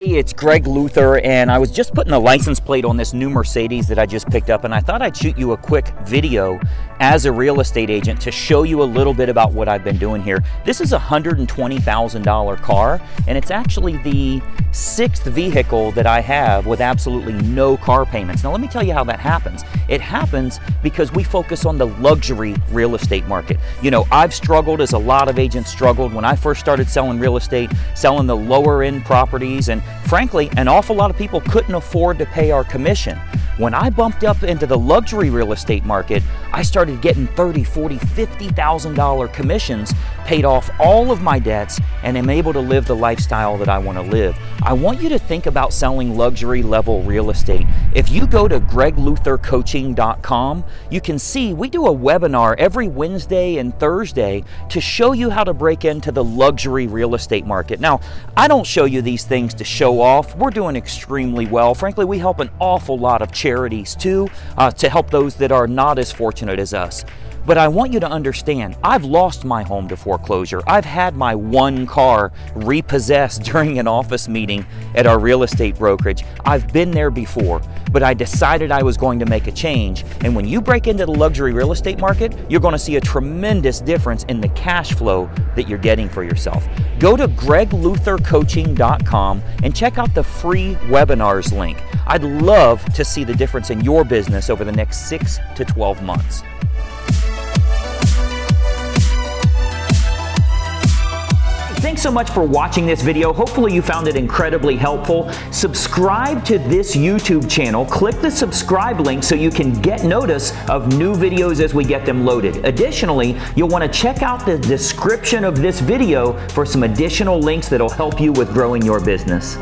Hey, it's Greg Luther, and I was just putting the license plate on this new Mercedes that I just picked up, and I thought I'd shoot you a quick video as a real estate agent to show you a little bit about what I've been doing here. This is a $120,000 car, and it's actually the 6th vehicle that I have with absolutely no car payments. Now let me tell you how that happens. It happens because we focus on the luxury real estate market. You know, I've struggled as a lot of agents struggled when I first started selling real estate, selling the lower end properties, and frankly, an awful lot of people couldn't afford to pay our commission. When I bumped up into the luxury real estate market, I started getting $30,000, $40,000, $50,000 commissions, paid off all of my debts, and am able to live the lifestyle that I want to live. I want you to think about selling luxury level real estate. If you go to gregluthercoaching.com, you can see we do a webinar every Wednesday and Thursday to show you how to break into the luxury real estate market. Now, I don't show you these things to show off. We're doing extremely well. Frankly, we help an awful lot of charities too, to help those that are not as fortunate as us. But I want you to understand, I've lost my home to foreclosure. I've had my one car repossessed during an office meeting at our real estate brokerage. I've been there before, but I decided I was going to make a change. And when you break into the luxury real estate market, you're going to see a tremendous difference in the cash flow that you're getting for yourself. Go to gregluthercoaching.com and check out the free webinars link. I'd love to see the difference in your business over the next 6 to 12 months. Thanks so much for watching this video. Hopefully you found it incredibly helpful. Subscribe to this YouTube channel. Click the subscribe link so you can get notice of new videos as we get them loaded. Additionally, you'll want to check out the description of this video for some additional links that'll help you with growing your business.